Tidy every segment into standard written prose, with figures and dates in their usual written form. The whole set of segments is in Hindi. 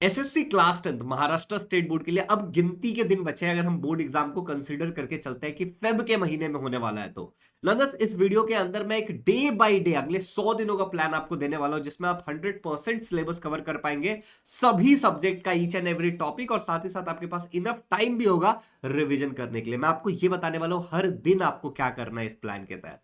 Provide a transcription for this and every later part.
SSC class 10 Maharashtra state board के लिए अब गिनती के दिन बचे हैं, अगर हम बोर्ड एग्जाम को कंसीडर करके चलते हैं कि फेब के महीने में होने वाला है। तो लर्नर्स, इस वीडियो के अंदर मैं एक डे बाय डे अगले 100 दिनों का प्लान आपको देने वाला हूं, जिसमें आप 100% सिलेबस कवर कर पाएंगे, सभी सब्जेक्ट का ईच एंड एवरी टॉपिक, और साथ ही साथ आपके पास इनफ टाइम भी होगा रिविजन करने के लिए। मैं आपको यह बताने वाला हूं हर दिन आपको क्या करना है इस प्लान के तहत।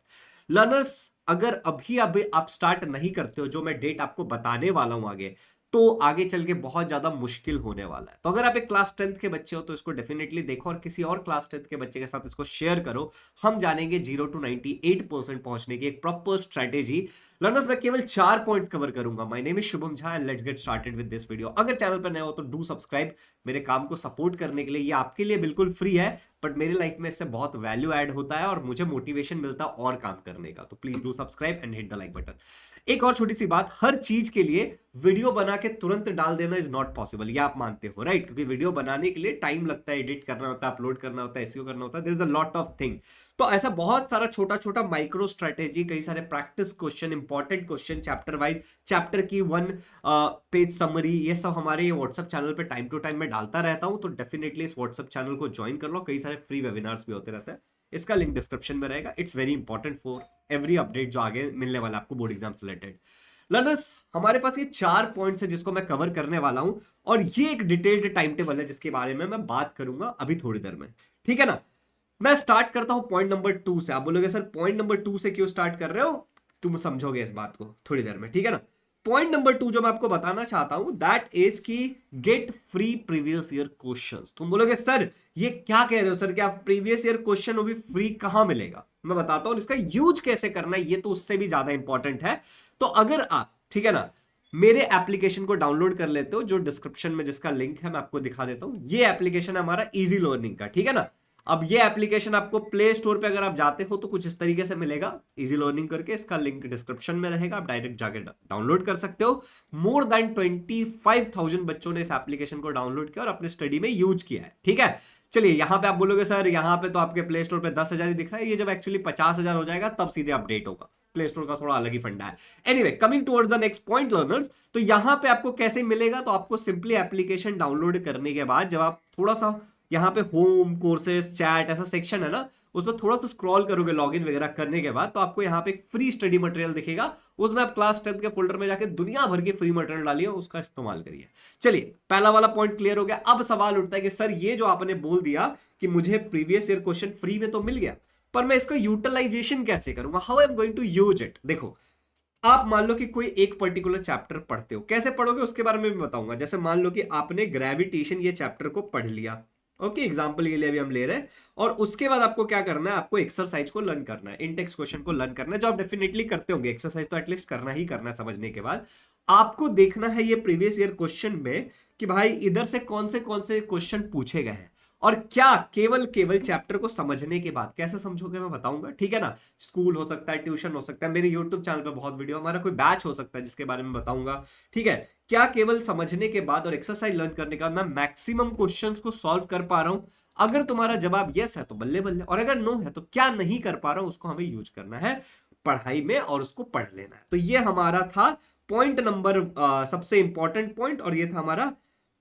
लर्नर्स, अगर अभी आप स्टार्ट नहीं करते हो, जो मैं डेट आपको बताने वाला हूं आगे, तो आगे चल के बहुत ज्यादा मुश्किल होने वाला है। तो अगर आप एक क्लास 10th के बच्चे हो तो इसको डेफिनेटली देखो और किसी और क्लास 10th के बच्चे के साथ इसको शेयर करो। हम जानेंगे 0 to 98% पहुंचने की एक प्रॉपर स्ट्रेटेजी। लर्नर्स, मैं केवल 4 पॉइंट्स कवर करूंगा। My name is Shubham Jha and let's get started with this video. अगर चैनल पर नए हो तो डू सब्सक्राइब। मेरे काम को सपोर्ट करने के लिए ये आपके लिए बिल्कुल फ्री है, बट मेरे लाइफ में इससे बहुत वैल्यू ऐड होता है और मुझे मोटिवेशन मिलता है और काम करने का। तो please do subscribe and hit the like button. एक और छोटी सी बात, हर चीज के लिए वीडियो बना के तुरंत डाल देना इज नॉट पॉसिबल, ये आप मानते हो राइट? क्योंकि वीडियो बनाने के लिए टाइम लगता है, एडिट करना होता है, अपलोड करना होता है, एसईओ करना होता है, there is a lot of thing. तो ऐसा बहुत सारा छोटा छोटा माइक्रो स्ट्रेटेजी, कई सारे practice question, important question, chapter wise, chapter की 1 पेज समरी, ये सब हमारे व्हाट्सएप चैनल पे टाइम टू टाइम मैं डालता रहता हूं। तो डेफिनेटली इस व्हाट्सएप चैनल को ज्वाइन कर लो, कई सारे फ्री वेबिनार्स भी होते रहते हैं, इसका लिंक डिस्क्रिप्शन में रहेगा। It's very important for every update जो आगे मिलने वाला आपको बोर्ड एग्जाम से रिलेटेड। लर्नर्स, हमारे पास ये 4 पॉइंट्स है जिसको मैं कवर करने वाला हूं, और ये एक डिटेल्ड टाइम टेबल है जिसके बारे में मैं बात करूंगा अभी थोड़ी देर में, ठीक है ना? मैं स्टार्ट करता हूं पॉइंट नंबर 2 से। आप बोलोगे सर पॉइंट नंबर 2 से क्यों स्टार्ट कर रहे हो? तुम समझोगे इस बात को थोड़ी देर में, ठीक है ना? पॉइंट नंबर 2 जो मैं आपको बताना चाहता हूं, दैट इज की get free previous year questions. तुम बोलोगे सर ये क्या कह रहे हो सर, क्या प्रीवियस ईयर क्वेश्चन वो भी फ्री कहां मिलेगा? मैं बताता हूं इसका यूज कैसे करना है, ये तो उससे भी ज्यादा इंपॉर्टेंट है। तो अगर आप, ठीक है ना, मेरे एप्लीकेशन को डाउनलोड कर लेते हो, जो डिस्क्रिप्शन में जिसका लिंक है मैं आपको दिखा देता हूं, ये एप्लीकेशन है हमारा इजी लर्निंग का, ठीक है ना? अब ये एप्लीकेशन आपको प्ले स्टोर पे अगर आप जाते हो तो कुछ इस तरीके से मिलेगा, इजी लर्निंग करके, इसका लिंक डिस्क्रिप्शन में रहेगा, आप डायरेक्ट जाके डाउनलोड कर सकते हो। मोर देन 25,000 बच्चों ने इस एप्लीकेशन को डाउनलोड किया और अपने स्टडी में यूज किया है, ठीक है? चलिए, यहां पे आप बोलोगे सर यहाँ पे तो आपके प्ले स्टोर पे 10,000 ही दिख रहा है, ये जब एक्चुअली 50,000 हो जाएगा तब सीधे अपडेट होगा। प्ले स्टोर का थोड़ा अलग ही फंडा है। Anyway, coming towards the next point learners, तो यहां पे आपको कैसे मिलेगा? तो आपको सिंपली एप्लीकेशन डाउनलोड करने के बाद जब आप थोड़ा सा यहाँ पे होम, कोर्सेस, चैट ऐसा सेक्शन है ना, उसमें थोड़ा सा स्क्रॉल करोगे लॉगिन वगैरह करने के बाद, तो आपको यहाँ पे एक फ्री स्टडी मटेरियल दिखेगा। उसमें आप क्लास 10 के फोल्डर में जाके दुनिया भर के फ्री मटेरियल डालिए, उसका इस्तेमाल करिए। चलिए, पहला वाला पॉइंट क्लियर हो गया। अब सवाल उठता है कि सर ये जो आपने बोल दिया कि मुझे प्रीवियस ईयर क्वेश्चन फ्री में तो मिल गया, पर मैं इसका यूटिलाइजेशन कैसे करूंगा? How I am going to use it? देखो, आप मान लो कि कोई एक पर्टिकुलर चैप्टर पढ़ते हो, कैसे पढ़ोगे उसके बारे में भी बताऊंगा। जैसे मान लो कि आपने ग्रेविटेशन ये चैप्टर को पढ़ लिया, ओके, एग्जांपल के लिए अभी हम ले रहे हैं, और उसके बाद आपको क्या करना है? आपको एक्सरसाइज को लर्न करना है, इंटेक्स क्वेश्चन को लर्न करना है, जो आप डेफिनेटली करते होंगे। एक्सरसाइज तो एटलीस्ट करना ही करना है। समझने के बाद आपको देखना है ये प्रीवियस ईयर क्वेश्चन में कि भाई इधर से कौन से क्वेश्चन पूछे गए हैं, और क्या केवल केवल चैप्टर को समझने के बाद। कैसे समझोगे मैं बताऊंगा, ठीक है ना? स्कूल हो सकता है, ट्यूशन हो सकता है, मेरे यूट्यूब चैनल पे बहुत वीडियो, हमारा कोई बैच हो सकता है जिसके बारे में बताऊंगा, ठीक है? क्या केवल समझने के बाद और एक्सरसाइज लर्न करने के बाद मैं मैक्सिमम क्वेश्चंस को सॉल्व कर पा रहा हूं? अगर तुम्हारा जवाब यस है तो बल्ले बल्ले, और अगर नो है तो क्या नहीं कर पा रहा हूं, उसको हमें यूज करना है पढ़ाई में और उसको पढ़ लेना है। तो ये हमारा था पॉइंट नंबर, सबसे इंपॉर्टेंट पॉइंट, और ये था हमारा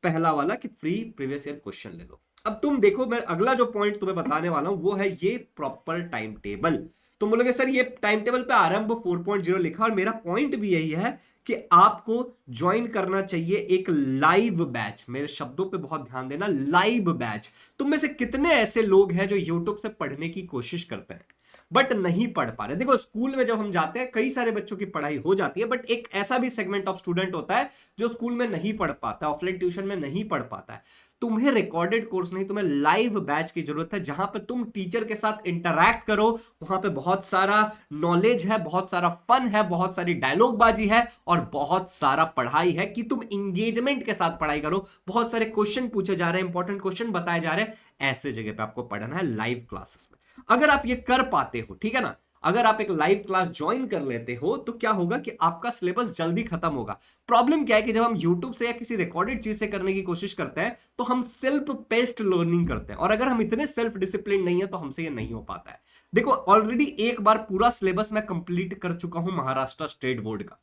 पहला वाला कि फ्री प्रीवियस ईयर क्वेश्चन ले लो। अब तुम देखो, मैं अगला जो पॉइंट तुम्हें बताने वाला हूं वो है ये प्रॉपर टाइम टेबल। तुम बोलोगे सर ये टाइम टेबल पे आरंभ 4.0 लिखा, और मेरा पॉइंट भी यही है कि आपको ज्वाइन करना चाहिए एक लाइव बैच। मेरे शब्दों पे बहुत ध्यान देना, लाइव बैच। तुम में से कितने ऐसे लोग हैं जो यूट्यूब से पढ़ने की कोशिश करते हैं बट नहीं पढ़ पा रहे? देखो, स्कूल में जब हम जाते हैं कई सारे बच्चों की पढ़ाई हो जाती है, बट एक ऐसा भी सेगमेंट ऑफ स्टूडेंट होता है जो स्कूल में नहीं पढ़ पाता, ऑफलाइन ट्यूशन में नहीं पढ़ पाता है। तुम्हें रिकॉर्डेड कोर्स नहीं, तुम्हें लाइव बैच की जरूरत है, जहां पे तुम टीचर के साथ इंटरैक्ट करो। वहां पे बहुत सारा नॉलेज है, बहुत सारा फन है, बहुत सारी डायलॉग बाजी है, और बहुत सारा पढ़ाई है कि तुम इंगेजमेंट के साथ पढ़ाई करो। बहुत सारे क्वेश्चन पूछे जा रहे हैं, इंपॉर्टेंट क्वेश्चन बताए जा रहे हैं, ऐसे जगह पे आपको पढ़ना है लाइव क्लासेस में। अगर आप ये कर पाते हो, ठीक है ना, अगर आप एक लाइव क्लास ज्वाइन कर लेते हो, तो क्या होगा कि आपका सिलेबस जल्दी खत्म होगा। प्रॉब्लम क्या है कि जब हम यूट्यूब से या किसी रिकॉर्डेड चीज से करने की कोशिश करते हैं तो हम सेल्फ पेस्ड लर्निंग करते हैं, और अगर हम इतने सेल्फ डिसिप्लिन नहीं है तो हमसे ये नहीं हो पाता है। देखो, ऑलरेडी एक बार पूरा सिलेबस मैं कंप्लीट कर चुका हूं महाराष्ट्र स्टेट बोर्ड का,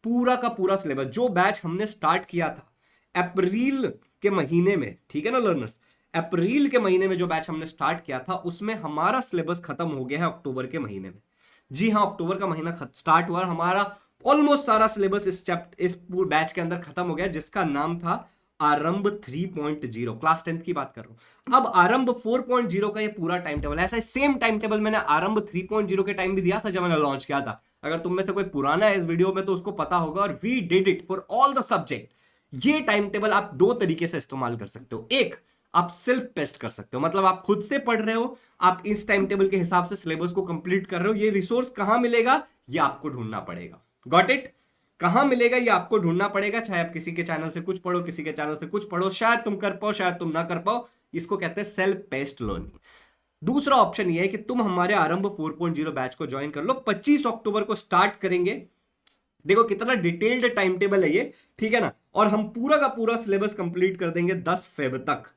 पूरा का पूरा सिलेबस। जो बैच हमने स्टार्ट किया था अप्रैल के महीने में, ठीक है ना लर्नर्स, अप्रैल के महीने में जो बैच हमने स्टार्ट किया था उसमें हमारा सिलेबस खत्म हो गया है अक्टूबर के महीने में। जी हाँ, अक्टूबर का महीना स्टार्ट हुआ, हमारा ऑलमोस्ट सारा सिलेबस इस पूरे बैच के अंदर खत्म हो गया, जिसका नाम था आरंभ 3.0, क्लास 10th की बात कर रहा हूं। अब आरंभ 4.0 का ये पूरा टाइम टेबल, ऐसा सेम टाइम टेबल मैंने आरंभ 3.0 के टाइम भी दिया था जब मैंने लॉन्च किया था। अगर तुम में से कोई पुराना है इस वीडियो में तो उसको पता होगा। और we did it for all the subject. ये टाइम टेबल आप दो तरीके से इस्तेमाल कर सकते हो। एक, आप सेल्फ टेस्ट कर सकते हो, मतलब आप खुद से पढ़ रहे हो, आप इस टाइम टेबल के हिसाब से सिलेबस को कंप्लीट कर रहे हो। ये रिसोर्स कहां मिलेगा, ये आपको ढूंढना पड़ेगा। Got it? कहां मिलेगा ये आपको ढूंढना पड़ेगा, चाहे आप किसी के चैनल से कुछ पढ़ो, किसी के चैनल से कुछ पढ़ो, शायद तुम कर पाओ, शायद तुम ना कर पाओ। इसको कहते हैं सेल्फ पेस्ड लर्निंग। दूसरा ऑप्शन ये है कि तुम हमारे आरंभ 4.0 बैच को ज्वाइन कर लो। 25 अक्टूबर को स्टार्ट करेंगे। देखो कितना डिटेल्ड टाइम टेबल है ये, ठीक है ना। और हम पूरा का पूरा सिलेबस कंप्लीट कर देंगे 10 फेब तक।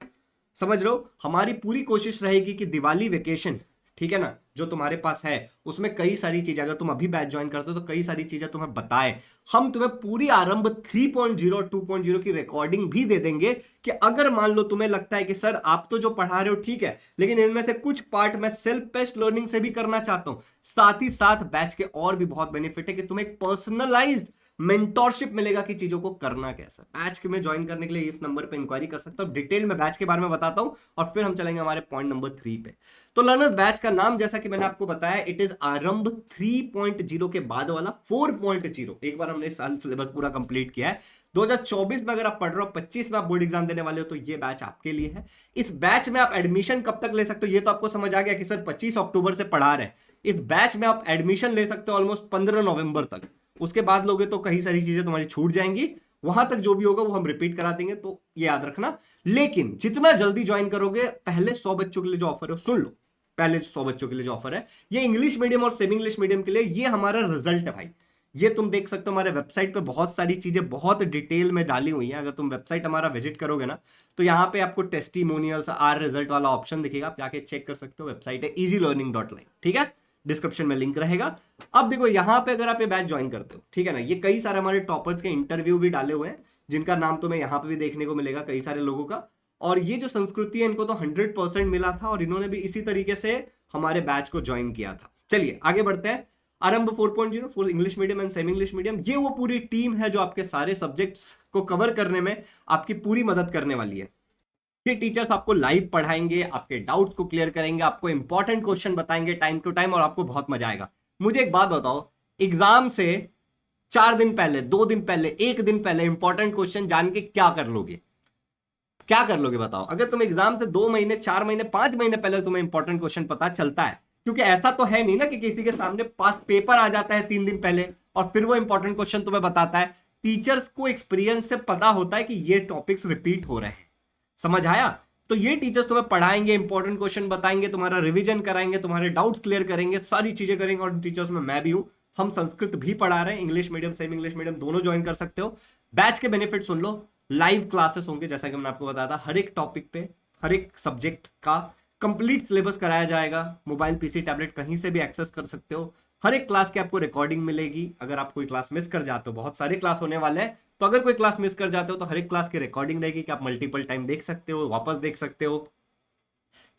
समझ रहे हो? हमारी पूरी कोशिश रहेगी कि दिवाली वेकेशन, ठीक है ना, जो तुम्हारे पास है उसमें कई सारी चीजें, अगर तुम अभी बैच ज्वाइन करते हो तो कई सारी चीजें तुम्हें बताए। हम तुम्हें पूरी आरंभ 3.0 और 2.0 की रिकॉर्डिंग भी दे देंगे कि अगर मान लो तुम्हें लगता है कि सर आप तो जो पढ़ा रहे हो ठीक है, लेकिन इनमें से कुछ पार्ट मैं सेल्फ पेस्ड लर्निंग से भी करना चाहता हूं। साथ ही साथ बैच के और भी बहुत बेनिफिट है कि तुम्हें एक पर्सनलाइज्ड मेंटोरशिप मिलेगा कि चीजों को करना कैसा। बैच में ज्वाइन करने के लिए इस नंबर पे इंक्वायरी कर सकते हो। डिटेल में बैच के बारे में बताता हूं और फिर हम चलेंगे हमारे पॉइंट नंबर 3 पे। तो लर्नर्स, बैच का नाम जैसा कि मैंने आपको बताया, इट इज आरंभ 3.0 के बाद वाला 4.0। एक बार हमने साल सिलेबस पूरा कंप्लीट किया है। 2024 में अगर आप पढ़ रहे हो, 25 में आप बोर्ड एग्जाम देने वाले हो, तो ये बैच आपके लिए है। इस बैच में आप एडमिशन कब तक ले सकते हो, ये तो आपको समझ आ गया कि सर 25 अक्टूबर से पढ़ा रहे हैं। इस बैच में आप एडमिशन ले सकते हो ऑलमोस्ट 15 नवंबर तक। उसके बाद लोगे तो कई सारी चीजें तुम्हारी छूट जाएंगी। वहां तक जो भी होगा वो हम रिपीट करा देंगे, तो ये याद रखना। लेकिन जितना जल्दी ज्वाइन करोगे, पहले 100 बच्चों के लिए जो ऑफर है सुन लो। पहले 100 बच्चों के लिए जो ऑफर है, ये इंग्लिश मीडियम और सेमी इंग्लिश मीडियम के लिए, ये हमारा रिजल्ट है भाई। ये तुम देख सकते हो हमारे वेबसाइट पे, बहुत सारी चीजें बहुत डिटेल में डाली हुई हैं। अगर तुम वेबसाइट हमारा विजिट करोगे ना, तो यहाँ पे आपको टेस्टिमोनियल्स आर रिजल्ट वाला ऑप्शन दिखेगा, आप जाके चेक कर सकते हो। वेबसाइट है easylearning.line, ठीक है, डिस्क्रिप्शन में लिंक रहेगा। अब देखो यहाँ पे अगर आप ये बैच ज्वाइन करते हो, ठीक है ना, ये कई सारे हमारे टॉपर्स के इंटरव्यू भी डाले हुए हैं, जिनका नाम तुम्हें यहाँ पे भी देखने को मिलेगा, कई सारे लोगों का। और ये जो संस्कृति है, इनको तो 100% मिला था और इन्होंने भी इसी तरीके से हमारे बैच को ज्वाइन किया था। चलिए आगे बढ़ते हैं। आरंभ 4.0 for English medium and semi English medium, ये वो पूरी टीम है जो आपके सारे सब्जेक्ट्स को कवर करने में आपकी पूरी मदद करने वाली है। ये टीचर्स आपको लाइव पढ़ाएंगे, आपके डाउट्स को क्लियर करेंगे, आपको इंपॉर्टेंट क्वेश्चन बताएंगे टाइम टू टाइम, और आपको बहुत मजा आएगा। मुझे एक बात बताओ, एग्जाम से 4 दिन पहले, 2 दिन पहले, 1 दिन पहले इंपॉर्टेंट क्वेश्चन जान के क्या कर लोगे? क्या कर लोगे बताओ? अगर तुम एग्जाम से 2 महीने, 4 महीने, 5 महीने पहले तुम्हें इंपॉर्टेंट क्वेश्चन पता चलता है, क्योंकि ऐसा तो है नहीं ना कि किसी के सामने पास पेपर आ जाता है 3 दिन पहले और फिर वो इंपॉर्टेंट क्वेश्चन तुम्हें बताता है। टीचर्स को एक्सपीरियंस से पता होता है कि ये टॉपिक्स रिपीट हो रहे हैं। समझ आया? तो ये टीचर्स तुम्हें पढ़ाएंगे, इंपॉर्टेंट क्वेश्चन बताएंगे, तुम्हारा रिवीजन कराएंगे, तुम्हारे डाउट्स क्लियर करेंगे, सारी चीजें करेंगे। और टीचर्स में मैं भी हूं। हम संस्कृत भी पढ़ा रहे हैं, English medium semi English medium दोनों ज्वाइन कर सकते हो। बैच के बेनिफिट सुन लो। लाइव क्लासेस होंगे, जैसा कि मैंने आपको बताया था, हर एक टॉपिक पे, हर एक सब्जेक्ट का कंप्लीट सिलेबस कराया जाएगा। मोबाइल, पीसी, टैबलेट कहीं से भी एक्सेस कर सकते हो। हर एक क्लास की आपको रिकॉर्डिंग मिलेगी। अगर आप कोई क्लास मिस कर जाते हो, बहुत सारे क्लास होने वाले हैं, तो अगर कोई क्लास मिस कर जाते हो तो हर एक क्लास की रिकॉर्डिंग रहेगी कि आप मल्टीपल टाइम देख सकते हो, वापस देख सकते हो।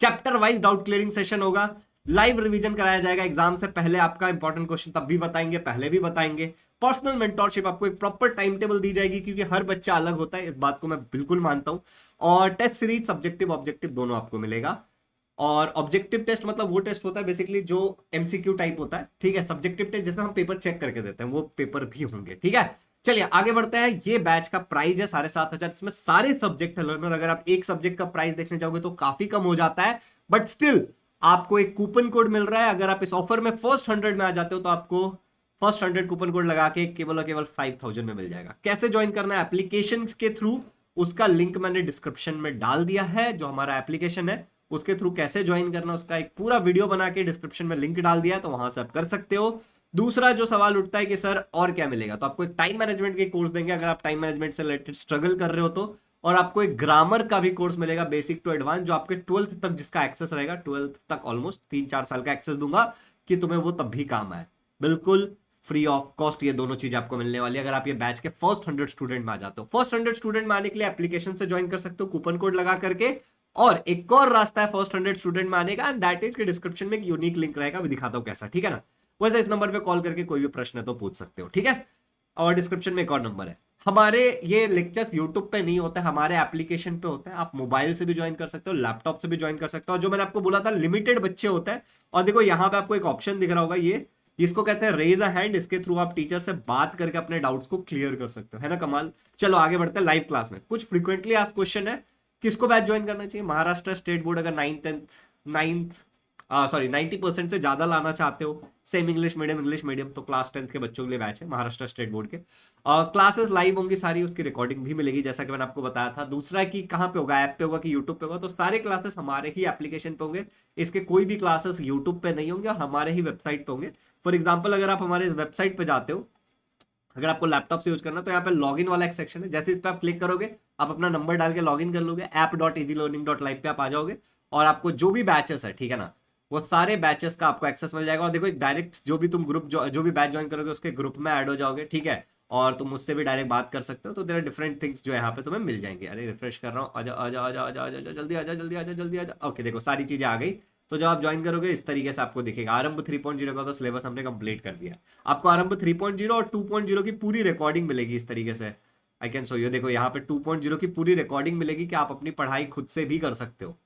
Chapter wise doubt clearing session होगा। लाइव रिवीजन कराया जाएगा एग्जाम से पहले। आपका इंपॉर्टेंट क्वेश्चन तब भी बताएंगे, पहले भी बताएंगे। पर्सनल मेंटोरशिप, आपको एक प्रॉपर टाइम टेबल दी जाएगी, क्योंकि हर बच्चा अलग होता है, इस बात को मैं बिल्कुल मानता हूं। और टेस्ट सीरीज, सब्जेक्टिव ऑब्जेक्टिव दोनों आपको मिलेगा। और ऑब्जेक्टिव टेस्ट मतलब वो टेस्ट होता है बेसिकली जो एमसीक्यू टाइप होता है, ठीक है। सब्जेक्टिव टेस्ट जिसमें हम पेपर चेक करके देते हैं, वो पेपर भी होंगे, ठीक है। चलिए आगे बढ़ते हैं। ये बैच का प्राइस है 7,500। इसमें सारे सब्जेक्ट है लर्नर। अगर आप एक सब्जेक्ट का प्राइस देखने जाओगे तो काफी कम हो जाता है, बट स्टिल आपको एक कूपन कोड मिल रहा है। अगर आप इस ऑफर में फर्स्ट 100 में आ जाते हो तो आपको फर्स्ट 100 कूपन कोड लगा के केवल और केवल 5,000 में मिल जाएगा। कैसे ज्वाइन करना है? एप्लीकेशन के थ्रू। उसका लिंक मैंने डिस्क्रिप्शन में डाल दिया है। जो हमारा एप्लीकेशन है उसके थ्रू कैसे ज्वाइन करना, उसका एक पूरा वीडियो बना के डिस्क्रिप्शन में लिंक डाल दिया है, तो वहां से आप कर सकते हो। दूसरा जो सवाल उठता है कि सर और क्या मिलेगा, तो आपको एक टाइम मैनेजमेंट के कोर्स देंगे अगर आप टाइम मैनेजमेंट से रिलेटेड स्ट्रगल कर रहे हो तो। और आपको एक ग्रामर का भी कोर्स मिलेगा, बेसिक टू एडवांस, जो आपके 12th तक जिसका एक्सेस रहेगा। 12th तक ऑलमोस्ट 3-4 साल का एक्सेस दूंगा कि तुम्हें वो तब भी काम आए। बिल्कुल फ्री ऑफ कॉस्ट ये दोनों चीज आपको मिलने वाली है अगर आप ये बैच के फर्स्ट 100 स्टूडेंट में आ जाते हो। फर्स्ट 100 स्टूडेंट में आने के लिए एप्लीकेशन से ज्वाइन कर सकते हो कूपन कोड लगा करके, और एक और रास्ता है फर्स्ट 100 स्टूडेंट में आने का, एंड दैट इज कि डिस्क्रिप्शन में एक यूनिक लिंक रहेगा, अभी दिखाता हूं कैसा, ठीक है ना। वैसे इस नंबर पे कॉल करके कोई भी प्रश्न है तो पूछ सकते हो, ठीक है। और डिस्क्रिप्शन में एक और नंबर है। हमारे ये लेक्चर्स यूट्यूब पे नहीं होते, हमारे एप्लीकेशन पे होते हैं। आप मोबाइल से भी ज्वाइन कर सकते हो, लैपटॉप से भी ज्वाइन कर सकते हो। जो मैंने आपको बोला था लिमिटेड बच्चे होते हैं। और देखो यहाँ पे आपको एक ऑप्शन दिख रहा होगा, ये इसको कहते हैं रेज अ हैंड। इसके थ्रू आप टीचर से बात करके अपने डाउट्स को क्लियर कर सकते हो, है ना कमाल। चलो आगे बढ़ते हैं लाइव क्लास में। कुछ फ्रीक्वेंटली आस्क्ड क्वेश्चन है, किसको बैच ज्वाइन करना चाहिए। महाराष्ट्र स्टेट बोर्ड अगर 90% से ज्यादा लाना चाहते हो, सेम इंग्लिश मीडियम, तो क्लास 10th के बच्चों के लिए बैच है महाराष्ट्र स्टेट बोर्ड के। क्लासेस लाइव होंगी सारी, उसकी रिकॉर्डिंग भी मिलेगी जैसा कि मैंने आपको बताया था। दूसरा कि कहाँ पे होगा, ऐप पे होगा कि यूट्यूब पे होगा, तो सारे क्लासेस हमारे ही एप्लीकेशन पे होंगे। इसके कोई भी क्लासेस यूट्यूब पे नहीं होंगे और हमारे ही वेबसाइट पे होंगे। फॉर एग्जाम्पल अगर आप हमारे वेबसाइट पे जाते हो, अगर आपको लैपटॉप से यूज करना तो यहाँ पे लॉगिन वाला एक सेक्शन है। जैसे इस पे आप क्लिक करोगे, आप अपना नंबर डाल के लॉगिन कर लोगे, app.easylearning.live पे आप आ जाओगे, और आपको जो भी बैचेस है, ठीक है ना, वो सारे बैचेस का आपको एक्सेस मिल जाएगा। और देखो एक डायरेक्ट जो भी तुम ग्रुप जो भी बैच ज्वाइन करोगे उसके ग्रुप में ऐड हो जाओगे, ठीक है। और तुम मुझसे भी डायरेक्ट बात कर सकते हो। तो देयर आर डिफरेंट थिंग्स जो यहाँ पे तुम्हें मिल जाएंगे। अरे रिफ्रेश कर रहा हूँ, आजा आजा आजा आजा आजा जल्दी आजा जल्दी आजा जल्दी आजा। ओके देखो सारी चीजें आ गई। तो जब आप ज्वाइन करोगे इस तरीके से आपको दिखेगा। आरंभ 3.0 का तो सिलेबस हमने कंप्लीट कर दिया। आपको आरंभ 3.0 और 2.0 की पूरी रिकॉर्डिंग मिलेगी इस तरीके से। आई कैन शो यू, देखो यहाँ पे 2.0 की पूरी रिकॉर्डिंग मिलेगी कि आप अपनी पढ़ाई खुद से भी कर सकते हो।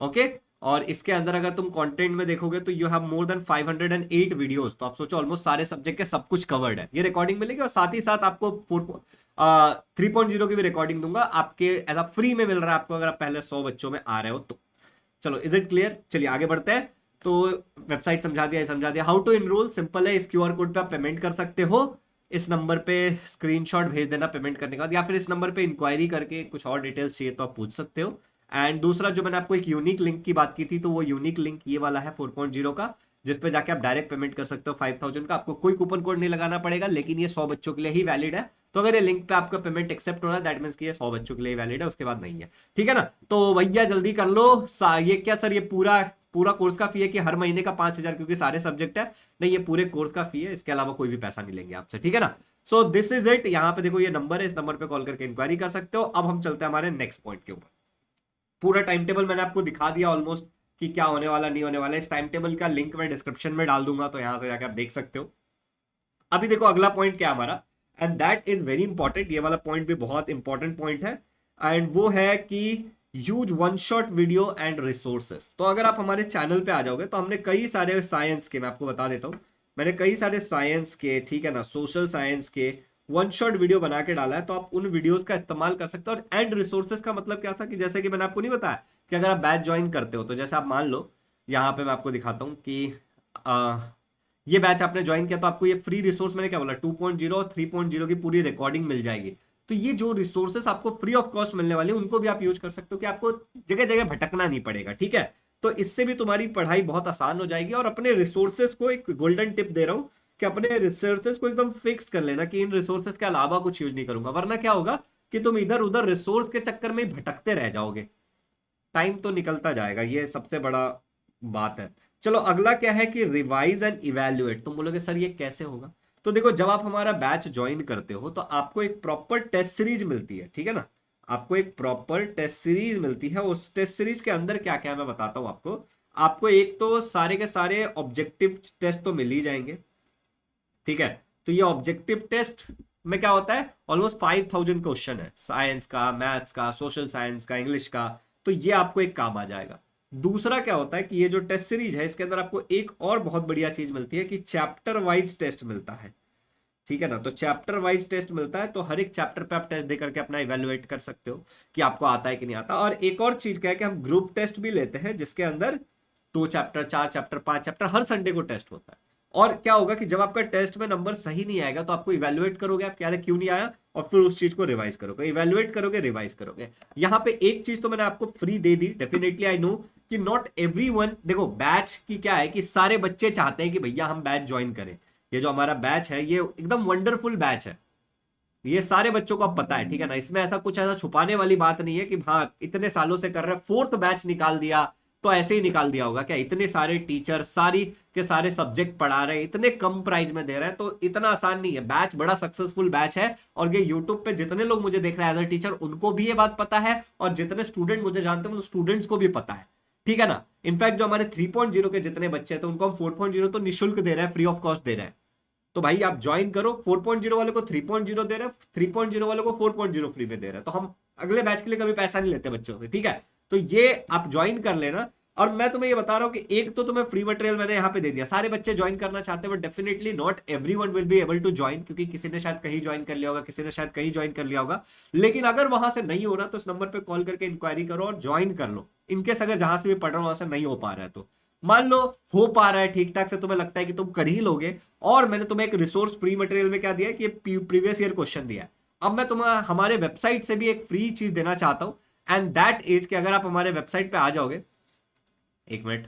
ओके और इसके अंदर अगर तुम कंटेंट में देखोगे तो you have more than 508 videos. तो आप सोचो ऑलमोस्ट सारे सब्जेक्ट के सब कुछ कवर्ड है, ये रिकॉर्डिंग मिलेगी। और साथ ही साथ आपको 3.0 की भी रिकॉर्डिंग दूंगा आपके ऐसा फ्री में मिल रहा है आपको, अगर आप पहले 100 बच्चों में आ रहे हो तो। चलो इज इट क्लियर, चलिए आगे बढ़ते हैं। तो वेबसाइट समझा दिया। हाउ टू इनरोल, सिंपल है। इस क्यूआर कोड पे आप पेमेंट कर सकते हो। इस नंबर पे स्क्रीनशॉट भेज देना पेमेंट करने के बाद, या फिर इस नंबर पे इंक्वायरी करके कुछ और डिटेल्स चाहिए तो आप पूछ सकते हो। एंड दूसरा जो मैंने आपको एक यूनिक लिंक की बात की थी, तो वो यूनिक लिंक ये वाला है 4.0 का, जिसपे जाके आप डायरेक्ट पेमेंट कर सकते हो 5000 का। आपको कोई कूपन कोड नहीं लगाना पड़ेगा, लेकिन ये 100 बच्चों के लिए ही वैलिड है। तो अगर ये लिंक पे आपका पेमेंट एक्सेप्ट हो रहा है दैट मींस कि ये 100 बच्चों के लिए वैलिड है, उसके बाद नहीं है, ठीक है ना। तो भैया जल्दी कर लो। ये क्या सर, ये पूरा कोर्स का फी है कि हर महीने का 5000, क्योंकि सारे सब्जेक्ट है। नहीं, ये पूरे कोर्स का फी है, इसके अलावा कोई भी पैसा नहीं लेंगे आपसे, ठीक है ना। So this is it. यहाँ पे देखो ये नंबर है, इस नंबर पे कॉल करके इंक्वायरी कर सकते हो। अब हम चलते हैं हमारे नेक्स्ट पॉइंट के ऊपर। पूरा टाइम टेबल मैंने आपको दिखा दिया ऑलमोस्ट कि क्या होने वाला नहीं होने वाला। इस टाइम टेबल का लिंक मैं डिस्क्रिप्शन में डाल दूंगा, तो यहां से जाकर आप देख सकते हो। अभी देखो अगला पॉइंट क्या हमारा, and that is very important. ये वाला पॉइंट भी बहुत इंपॉर्टेंट पॉइंट है, एंड वो है कि use one shot video and resources. तो अगर आप हमारे चैनल पे आ जाओगे तो हमने कई सारे साइंस के, मैं आपको बता देता हूँ, मैंने कई सारे साइंस के, ठीक है ना, सोशल साइंस के वन शॉट वीडियो बना के डाला है। तो आप उन वीडियोस का इस्तेमाल कर सकते हो। और एंड रिसोर्सेज का मतलब क्या था कि जैसे कि मैंने आपको नहीं बताया कि अगर आप बैच ज्वाइन करते हो, तो जैसे आप मान लो यहाँ पे मैं आपको दिखाता हूँ कि ये बैच आपने ज्वाइन किया, तो आपको ये फ्री रिसोर्स, मैंने क्या बोला, 2.0 और 3.0 की पूरी रिकॉर्डिंग मिल जाएगी। तो ये जो रिसोर्सेस आपको फ्री ऑफ कॉस्ट मिलने वाले हैं, उनको भी आप यूज कर सकते हो कि आपको जगह जगह भटकना नहीं पड़ेगा, ठीक है। तो इससे भी तुम्हारी पढ़ाई बहुत आसान हो जाएगी। और अपने रिसोर्सेस को एक गोल्डन टिप दे रहा हूं कि अपने रिसोर्सेस को एकदम फिक्स कर लेना कि इन रिसोर्सेस के अलावा कुछ यूज नहीं करूंगा, वरना क्या होगा कि तुम इधर उधर रिसोर्स के चक्कर में भटकते रह जाओगे, टाइम तो निकलता जाएगा। ये सबसे बड़ा बात है। चलो अगला क्या है कि रिवाइज एंड इवेल्युएट। तुम बोलोगे सर ये कैसे होगा। तो देखो जब आप हमारा बैच ज्वाइन करते हो तो आपको एक प्रॉपर टेस्ट सीरीज मिलती है, ठीक है ना। आपको एक प्रॉपर टेस्ट सीरीज मिलती है। उस टेस्ट सीरीज के अंदर क्या क्या है मैं बताता हूं आपको एक तो सारे के सारे ऑब्जेक्टिव टेस्ट तो मिल ही जाएंगे, ठीक है। तो ये ऑब्जेक्टिव टेस्ट में क्या होता है, ऑलमोस्ट 5000 क्वेश्चन है, साइंस का, मैथ्स का, सोशल साइंस का, इंग्लिश का। तो ये आपको एक काम आ जाएगा। दूसरा क्या होता है कि ये जो टेस्ट सीरीज है इसके अंदर आपको एक और बहुत बढ़िया चीज मिलती है कि चैप्टर वाइज टेस्ट मिलता है, ठीक है ना। तो चैप्टर वाइज टेस्ट मिलता है, तो हर एक चैप्टर पे आप टेस्ट दे करके अपना इवेलुएट कर सकते हो कि आपको आता है कि नहीं आता। और एक और चीज क्या है कि हम ग्रुप टेस्ट भी लेते हैं, जिसके अंदर 2 चैप्टर, 4 चैप्टर, 5 चैप्टर हर संडे को टेस्ट होता है। और क्या होगा कि जब आपका टेस्ट में नंबर सही नहीं आएगा तो आपको इवेलुएट करोगे, आप क्या क्यों नहीं आया, और फिर उस चीज को रिवाइज करोगे, इवेलुएट करोगे, रिवाइज करोगे। यहाँ पे एक चीज तो मैंने आपको free they the, definitely I know कि नॉट एवरीवन, देखो बैच की क्या है कि सारे बच्चे चाहते हैं कि भैया हम बैच ज्वाइन करें। ये जो हमारा बैच है ये एकदम वंडरफुल बैच है, ये सारे बच्चों को अब पता है, ठीक है ना। इसमें ऐसा कुछ ऐसा छुपाने वाली बात नहीं है कि हाँ इतने सालों से कर रहे हैं, 4th बैच निकाल दिया तो ऐसे ही निकाल दिया होगा क्या? इतने सारे टीचर सारी के सारे सब्जेक्ट पढ़ा रहे हैं, इतने कम प्राइस में दे रहे हैं, तो इतना आसान नहीं है। बैच बड़ा सक्सेसफुल बैच है, और ये यूट्यूब पे जितने लोग मुझे देख रहे हैं एज अ टीचर, उनको भी ये बात पता है, और जितने स्टूडेंट मुझे जानते हैं उन स्टूडेंट्स को भी पता है, ठीक है ना। इनफैक्ट जो हमारे 3.0 के जितने बच्चे थे उनको हम 4.0 तो निःशुल्क दे रहे हैं, फ्री ऑफ कॉस्ट दे रहे हैं। तो भाई आप ज्वाइन करो, 4.0 वाले को 3.0 दे रहे हैं, 3.0 वाले को 4.0 फ्री में दे रहे हैं। तो हम अगले बैच के लिए कभी पैसा नहीं लेते बच्चों से, ठीक है। तो ये आप ज्वाइन कर लेना। और मैं तुम्हें ये बता रहा हूं कि एक तो तुम्हें फ्री मटेरियल मैंने यहाँ पे दे दिया, सारे बच्चे ज्वाइन करना चाहते हैं, but definitely not everyone will be able to join, क्योंकि किसी ने शायद कहीं ज्वाइन कर लिया होगा, किसी ने शायद कहीं ज्वाइन कर लिया होगा। लेकिन अगर वहां से नहीं हो रहा तो इस नंबर पे कॉल करके इंक्वायरी करो और ज्वाइन कर लो। इनकेस अगर जहां से भी पढ़ रहा हूं वहां से नहीं हो पा रहा है, तो मान लो हो पा रहा है ठीक ठाक से, तुम्हें लगता है कि तुम कर ही लोगे, और मैंने तुम्हें एक रिसोर्स फ्री मटेरियल में क्या दिया है कि प्रीवियस ईयर क्वेश्चन दिया है। अब मैं तुम्हें हमारे वेबसाइट से भी एक फ्री चीज देना चाहता हूं, एंड दैट इज कि अगर आप हमारे वेबसाइट पे आ जाओगे, एक मिनट,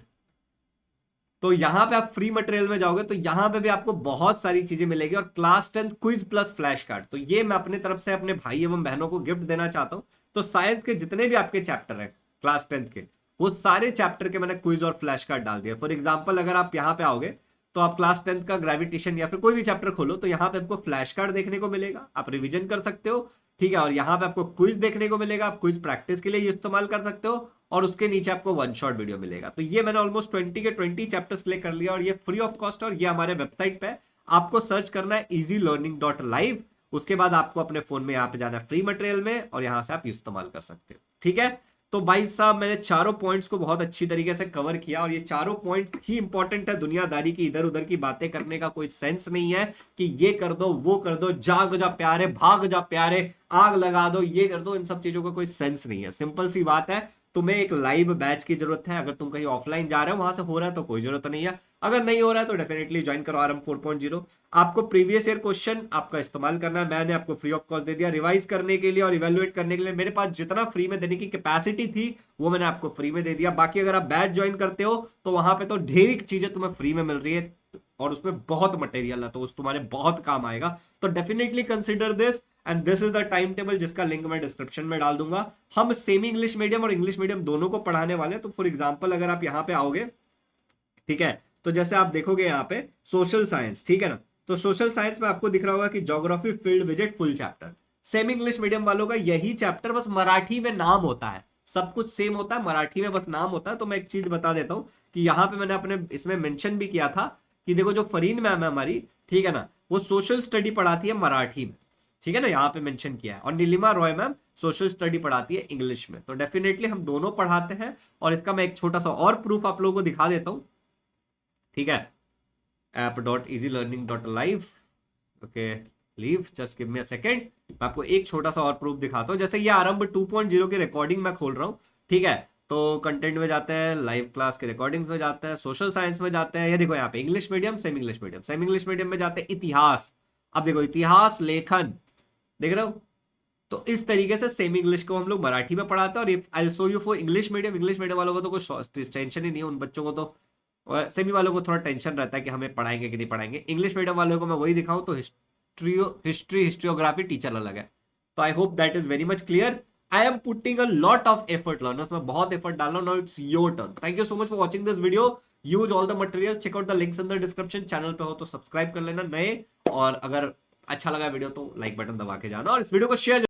तो यहां पे आप फ्री मटेरियल में जाओगे तो यहां पे भी आपको बहुत सारी चीजें मिलेगी, और class 10 quiz plus flash card, तो ये मैं अपने तरफ से अपने भाई एवं बहनों को गिफ्ट देना चाहता हूं। तो साइंस के जितने भी आपके चैप्टर हैं क्लास 10 के, वो सारे चैप्टर के मैंने क्विज और फ्लैश कार्ड डाल दिया। फॉर एग्जाम्पल अगर आप यहाँ पे आओगे तो आप क्लास 10 का ग्रेविटेशन या फिर कोई भी चैप्टर खोलो, तो यहाँ पे आपको फ्लैश कार्ड देखने को मिलेगा, आप रिवीजन कर सकते हो, ठीक है। और यहाँ पे आपको क्विज देखने को मिलेगा, आप क्विज प्रैक्टिस के लिए ये इस्तेमाल कर सकते हो, और उसके नीचे आपको वन शॉट वीडियो मिलेगा। तो ये मैंने ऑलमोस्ट 20 के 20 चैप्टर्स क्लिक कर लिया, और ये फ्री ऑफ कॉस्ट, और ये हमारे वेबसाइट पे आपको सर्च करना है easylearning.live। उसके बाद आपको अपने फोन में यहाँ पे जाना है फ्री मटेरियल में, और यहाँ से आप इस्तेमाल कर सकते हो, ठीक है। तो भाई साहब मैंने चारों पॉइंट्स को बहुत अच्छी तरीके से कवर किया, और ये चारों पॉइंट्स ही इंपॉर्टेंट है। दुनियादारी की इधर उधर की बातें करने का कोई सेंस नहीं है कि ये कर दो वो कर दो, जाग जा प्यारे भाग जा प्यारे, आग लगा दो, ये कर दो, इन सब चीजों का कोई सेंस नहीं है। सिंपल सी बात है, तुम्हें एक लाइव बैच की जरूरत है। अगर तुम कहीं ऑफलाइन जा रहे हो वहां से हो रहा है तो कोई जरूरत नहीं है, अगर नहीं हो रहा है तो डेफिनेटली ज्वाइन करो आरएम 4.0। आपको प्रीवियस ईयर क्वेश्चन आपका इस्तेमाल करना है, मैंने आपको फ्री ऑफ कॉस्ट दे दिया। रिवाइज करने के लिए और इवेलुएट करने के लिए मेरे पास जितना फ्री में देने की कैपेसिटी थी वो मैंने आपको फ्री में दे दिया। बाकी अगर आप बैच ज्वाइन करते हो तो वहां पे तो ढेर चीजें तुम्हें फ्री में मिल रही है, और उसमें बहुत मटेरियल है, तो उस तुम्हारे बहुत काम आएगा। तो definitely consider this, and this is the time table जिसका लिंक मैं डिस्क्रिप्शन में डाल दूंगा। हम सेमी इंग्लिश मीडियम और इंग्लिश मीडियम दोनों को पढ़ाने वाले हैं। तो फॉर एग्जांपल अगर आप यहाँ पे आओगे, ठीक है, तो जैसे आप देखोगे यहाँ पे सोशल साइंस, ठीक है ना, तो सोशल साइंस में आपको दिख रहा होगा कि geography field visit full chapter. Semi English medium वालों का यही चैप्टर, बस मराठी में नाम होता है, सब कुछ सेम होता है, मराठी में बस नाम होता है। तो मैं एक चीज बता देता हूँ कि यहाँ पे मैंने अपने इसमें मेंशन भी किया था कि देखो जो फरीन मैम है हमारी, ठीक है ना, वो सोशल स्टडी पढ़ाती है मराठी में, ठीक है ना, यहाँ पे मेंशन किया है। और Nilima Roy ma'am social study पढ़ाती है इंग्लिश में। तो डेफिनेटली हम दोनों पढ़ाते हैं, और इसका मैं एक छोटा सा और प्रूफ आप लोगों को दिखा देता हूँ, ठीक है। app.easylearning.live, okay leave, just give me a second. मैं आपको एक छोटा सा और प्रूफ दिखाता हूँ। जैसे ये आरंभ 2.0 की रिकॉर्डिंग मैं खोल रहा हूँ, ठीक है, तो कंटेंट में जाते हैं, लाइव क्लास के रिकॉर्डिंग्स में जाते हैं, सोशल साइंस में जाते हैं, ये देखो यहाँ पे English medium semi English medium, semi English medium में जाते हैं इतिहास। अब देखो इतिहास लेखन, देख रहे हो, तो इस तरीके से सेमी इंग्लिश को हम लोग मराठी में पढ़ाते हैं। और if I show you for English medium, English medium वालों को तो कोई टेंशन ही नहीं है, उन बच्चों को तो, और सेमी वालों को थोड़ा टेंशन रहता है कि हमें पढ़ाएंगे कि नहीं पढ़ाएंगे। इंग्लिश मीडियम वालों को मैं वही दिखाऊं तो हिस्ट्रियोग्राफी टीचर अलग है। तो I hope that is very much clear. I am putting a lot of effort learners, मैं बहुत एफर्ट डाल रहा हूं। Now it's your turn. Thank you so much for watching this video. Use all the material, check out the links in the description. Channel पे हो तो सब्सक्राइब कर लेना नए, और अगर अच्छा लगा वीडियो तो लाइक बटन दबा के जाना, और इस वीडियो को शेयर